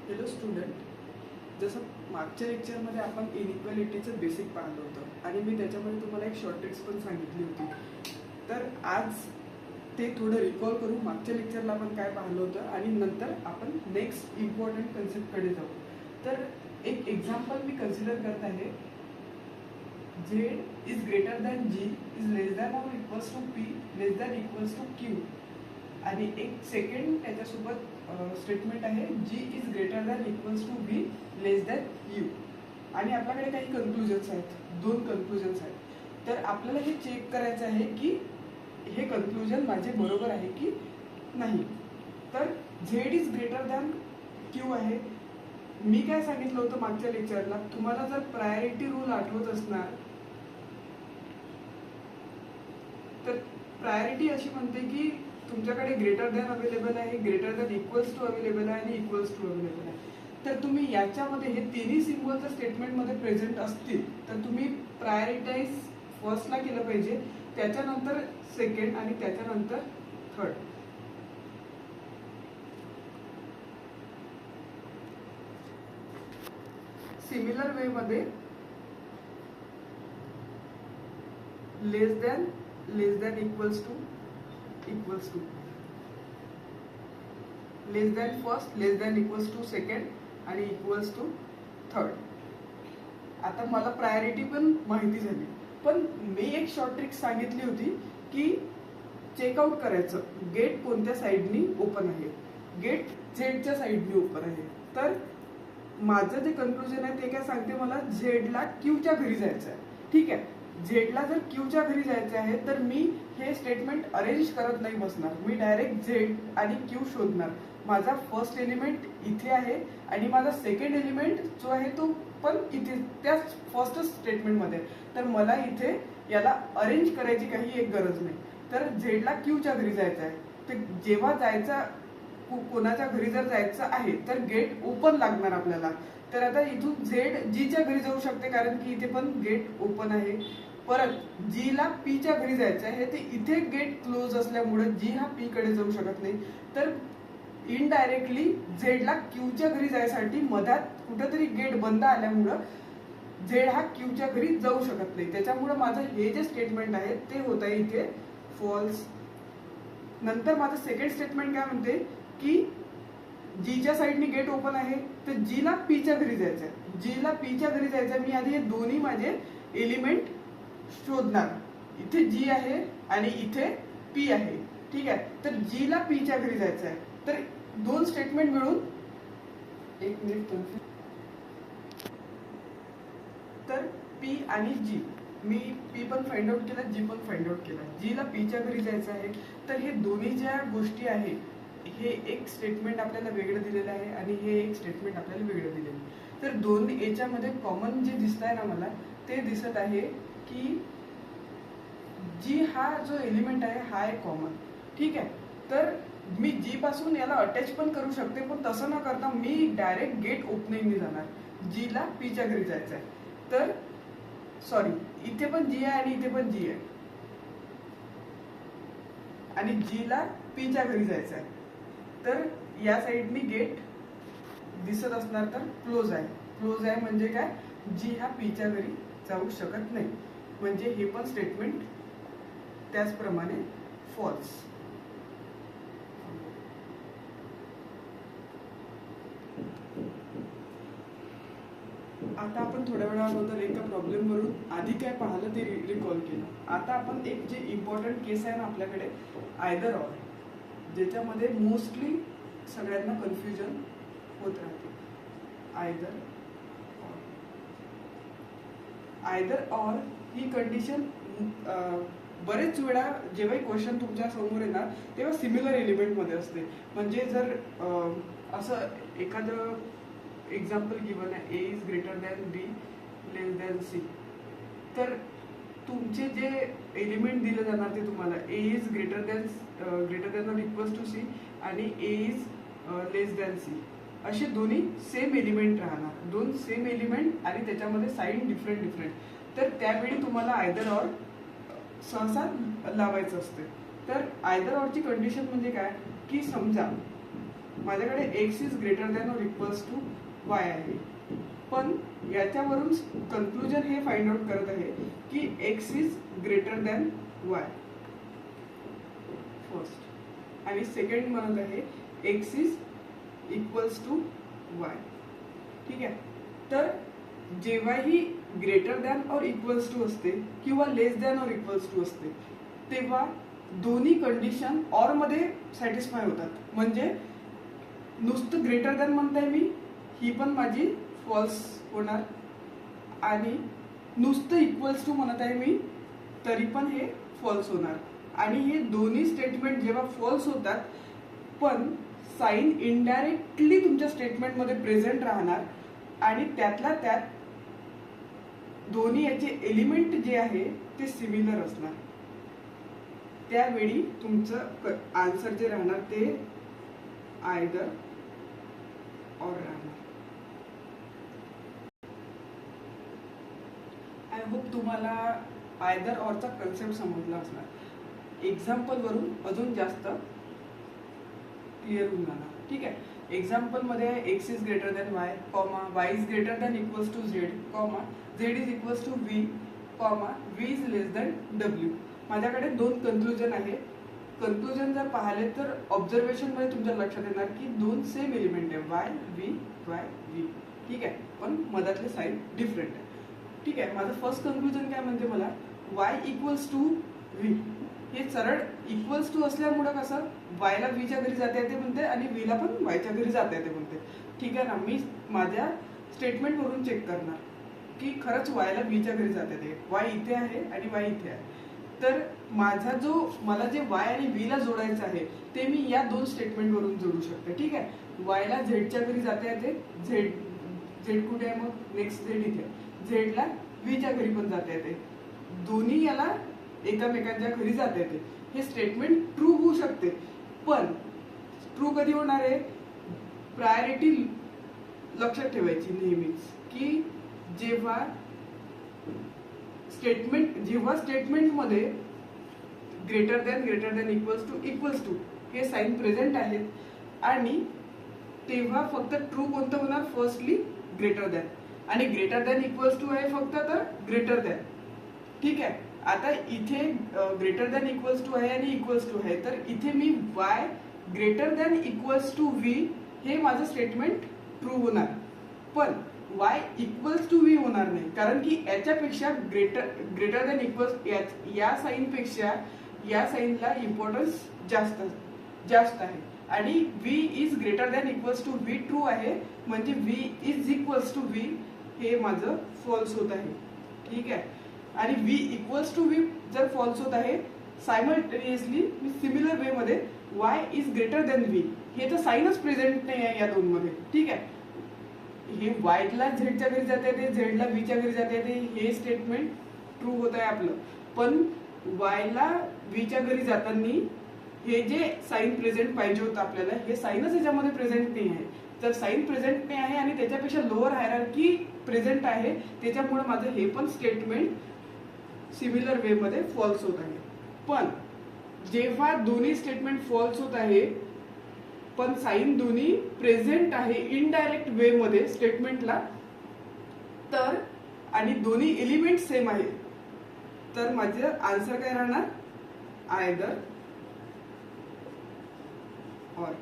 Hello student, जसं मागच्या लेक्चरमध्ये आपण इनइक्वॅलिटीचं बेसिक पाहिलं होतं आणि मी त्याच्यामध्ये तुम्हाला एक शॉर्ट ट्रिक्स पण सांगितली होती. तर आज ते थोडं रिकॉल करू. मागच्या लेक्चरला आपण काय पाहिलं होतं आणि नंतर आपण नेक्स्ट इम्पॉर्टंट कन्सेप्टकडे जाऊ. तर एक एक्झाम्पल मी कन्सिडर करत आहे. Z is greater than G is less than or equals to P less than equals to Q. आणि एक सेकंड त्याच्यासोबत स्टेटमेंट आहे G is greater than equals to B less than U. आणि आपल्याकडे काही conclusions आहेत, 2 कन्क्लुजन्स आहेत. तर आपल्याला हे चेक करायचं आहे की हे कन्क्लुजन माझे बरोबर आहे की नाही. तर Z is greater than Q आहे. मी काय सांगितलं होतं मागच्या लेक्चरला, तुम्हाला जर प्रायोरिटी रूल आठवत असणार तर प्रायोरिटी अशी म्हणते की तुमच्याकडे ग्रेटर दॅन अवेलेबल आहे, greater than equals to available आहे आणि इक्वल्स टू अवेलेबल आहे. तर तुम्ही याच्यामध्ये हे तिन्ही सिम्बॉल जर स्टेटमेंटमध्ये प्रेझेंट असतील तर तुम्ही प्रायोरिटाईज फर्स्टला केलं पाहिजे, त्याच्यानंतर सेकंड आणि त्याच्यानंतर थर्ड. सिमिलर वे मध्ये less than equals to less than first, less than equals to second आणि इक्वल्स टू थर्ड. आता मला प्रायोरिटी पण माहिती झाली, पण मी एक शॉर्ट ट्रिक सांगितली होती की चेकआउट करायचं गेट कोणत्या साईडनी ओपन आहे. गेट झेडच्या साईडनी ओपन आहे. तर माझं जे कन्क्लुजन आहे ते काय सांगते, मला झेडला क्यूच्या घरी जायचं आहे. ठीक आहे, झेडला जर क्यूच्या घरी जायचं आहे तर मी हे स्टेटमेंट अरेंज करत नाही बसणार. मी डायरेक्ट झेड आणि क्यू शोधणार. माझा फर्स्ट एलिमेंट इथे आहे आणि माझा सेकंड एलिमेंट जो आहे तो पण इथे त्याच फर्स्ट स्टेटमेंटमध्ये. तर मला इथे याला अरेंज करायची काही एक गरज नाही. तर झेडला क्यूच्या घरी जायचं आहे. तर जेव्हा जायचं कोणाच्या घरी जर जायचं आहे तर गेट ओपन लागणार आपल्याला. तर आता इथून झेड जीच्या घरी जाऊ शकते कारण की इथे पण गेट ओपन आहे. परत जीला पीच्या घरी जायचं आहे, ते इथे गेट क्लोज असल्यामुळे जी हा पी कडे जाऊ शकत नाही. तर इनडायरेक्टली झेडला क्यूच्या घरी जायसाठी मधात कुठेतरी गेट बंद आल्यामुळं झेड हा क्यूच्या घरी जाऊ शकत नाही. त्याच्यामुळे माझं हे जे स्टेटमेंट आहे ते होत आहे इथे फॉल्स. नंतर माझं सेकंड स्टेटमेंट काय म्हणते की जीच्या साईडनी गेट ओपन आहे तर जीला पीच्या घरी जायचं आहे. जीला पीच्या घरी जायचं आहे, मी आधी हे दोन्ही माझे एलिमेंट शोधणार. इथे जी आहे आणि इथे पी आहे. ठीक आहे, तर जीला पीच्या घरी जायचं आहे. तर 2 स्टेटमेंट मिळून एक मिनिट. तर पी आणि जी, मी पी पण फाइंड आउट केला, जी पण फाइंड आउट केला. जीला पीच्या घरी जायचं आहे. तर हे दोन्ही ज्या गोष्टी आहेत, हे एक स्टेटमेंट आपल्याला वेगळं दिलेलं आहे आणि हे एक स्टेटमेंट आपल्याला वेगळं दिलेलं आहे. तर दोन याच्यामध्ये कॉमन जे दिसत आहे ना मला, ते दिसत आहे की जी हा जो एलिमेंट आहे हा आहे कॉमन. ठीक आहे, तर मी जी पासून याला अटॅच पण करू शकते, पण तसं न करता मी डायरेक्ट गेट ओपनिंगने जाणार. जीला पीच्या घरी जायचं आहे. तर सॉरी, इथे पण जी आहे आणि इथे पण जी आहे आणि जीला पीच्या घरी जायचं आहे. तर या साईडनी गेट दिसत असणार तर क्लोज आहे. क्लोज आहे म्हणजे काय, जी हा पीच्या घरी जाऊ शकत नाही. म्हणजे हे पण स्टेटमेंट त्याचप्रमाणे फॉल्स. आता आपण थोड्या वेळानंतर एका प्रॉब्लेम वरून आधी काय पाहिलं ते रिकॉल केलं. आता आपण एक जे इम्पॉर्टंट केस आहे ना आपल्याकडे, आयदर ऑर, ज्याच्यामध्ये मोस्टली सगळ्यांना कन्फ्युजन होत राहते. आयदर ऑर ही कंडिशन बरेच वेळा जेव्हाही क्वेश्चन तुमच्या समोर येणार तेव्हा सिमिलर एलिमेंटमध्ये असते. म्हणजे जर असं एखादं एक्झाम्पल गिवन आहे, a is greater than b less than c. तर तुमचे जे एलिमेंट दिले जाणार ते तुम्हाला a is greater than or equals to c आणि a is less than c असे दोन्ही सेम एलिमेंट राहणार. 2 सेम एलिमेंट आणि त्याच्यामध्ये साईन डिफरंट. तर त्यावेळी तुम्हाला आयदर ऑर सहसा लावायचं असते. तर आयदर ऑरची कंडिशन म्हणजे काय की समजा माझ्याकडे x is greater than or equals to Y आहे, पण याच्यावरून कन्क्लुजन हे फाइंड आउट करत आहे की x is greater than y first, आणि सेकंड म्हणत आहे x is equals to y. ठीक आहे. तर जेव्हाही greater than or equals to असते किंवा less than or equals to असते तेव्हा दोन्ही कंडिशन ऑर मध्ये सॅटिस्फाय होतात. म्हणजे नुसतं ग्रेटर दॅन म्हणताय मी, ही पण माझी फॉल्स होणार, आणि नुसतं इक्वल्स टू म्हणत आहे मी तरी पण हे फॉल्स होणार. आणि हे दोन्ही स्टेटमेंट जेव्हा फॉल्स होतात पण साइन इनडायरेक्टली तुमच्या स्टेटमेंटमध्ये प्रेझेंट राहणार आणि त्यातल्या त्यात दोन्ही याचे एलिमेंट जे आहे ते सिमिलर असणार, त्यावेळी तुमचं आन्सर जे राहणार ते आयदर और राहणार. आय होप तुम्हाला आयदर ऑरचा कन्सेप्ट समजला असणार. एक्झाम्पल वरून अजून जास्त क्लिअर होऊन जाणार. ठीक आहे. एक्झाम्पल मध्ये x is greater than y, comma y is greater than equals to z, comma z is equals to v, comma v is less than डब्ल्यू. माझ्याकडे दोन कन्क्लुजन आहे. कन्क्लुजन जर पाहिले तर ऑब्झर्वेशन मध्ये तुमच्या लक्षात येणार की दोन सेम एलिमेंट आहे, वाय व्ही. ठीक आहे, पण मधातले साईड डिफरंट आहे. ठीक आहे. माझं फर्स्ट कन्क्लुजन काय म्हणते मला, वाय इक्वल्स टू व्ही. हे सरळ इक्वल्स टू असल्यामुळे कसं वायला व्हीच्या घरी जाता येते म्हणते आणि व्हीला पण वायच्या घरी जाता येते म्हणते. ठीक आहे ना. मी माझ्या स्टेटमेंट वरून चेक करणार की खरंच वायला व्हीच्या घरी जाता येते, वाय इथे आहे आणि वाय इथे आहे. तर माझा जो मला जे वाय आणि व्हीला जोडायचं आहे ते मी या दोन स्टेटमेंट वरून जोडू शकते. ठीक आहे. वायला झेडच्या घरी जाता येते, झेड कुठे आहे मग, नेक्स्ट झेड इथे, झेडला व्हीच्या घरी पण जाता येते, दोन्ही याला एकमेकांच्या घरी जाता येते. हे स्टेटमेंट ट्रू होऊ शकते, पण ट्रू कधी होणार आहे, प्रायोरिटी लक्षात ठेवायची नेहमीच की जेव्हा स्टेटमेंट मध्ये ग्रेटर दॅन इक्वल्स टू हे साइन प्रेझेंट आहेत आणि तेव्हा फक्त ट्रू कोणतं होणार, फर्स्टली ग्रेटर दॅन, आणि ग्रेटर दॅन इक्वल्स टू आहे फक्त तर ग्रेटर दॅन. ठीक आहे. आता इथे ग्रेटर दॅन इक्वल्स टू आहे आणि इक्वल्स टू आहे, तर इथे मी y greater than equals to V हे माझं स्टेटमेंट ट्रू होणार, पण वाय इक्वल्स टू व्ही होणार नाही, कारण की याच्यापेक्षा ग्रेटर दॅन इक्वल्स या साइन पेक्षा या साइनला इम्पॉर्टन्स जास्त आहे, आणि V is greater than equals to V true आहे, म्हणजे V is equals to V हे माझं फॉल्स होत आहे. ठीक आहे. आणि व्ही इक्वल्स टू व्ही जर फॉल्स होत आहे, सायमल्टेनियसली मी सिमिलर वे मध्ये Y is greater than V हे तर साइनच प्रेझेंट नाही आहे या दोन मध्ये. ठीक आहे. हे वायला झेडच्या घरी जाता येते, झेडला व्हीच्या घरी जाता येते, हे स्टेटमेंट ट्रू होत आहे आपलं, पण वायला व्हीच्या घरी जाताना हे जे साइन प्रेझेंट पाहिजे होतं आपल्याला, हे साइनच याच्यामध्ये प्रेझेंट नाही आहे. तर साइन प्रेझेंट नाही आहे आणि त्याच्यापेक्षा लोअर हायरार्की प्रेझेंट आहे, त्याच्यामुळे माझं हे पण स्टेटमेंट सिमिलर वे मध्ये फॉल्स होत आहे. पण जेव्हा दोन्ही स्टेटमेंट फॉल्स होत आहे पण साइन दोन्ही प्रेझेंट आहे इनडायरेक्ट वे मध्ये स्टेटमेंटला, तर आणि दोन्ही एलिमेंट सेम आहे, तर माझं आन्सर काय राहणार, आयदर और.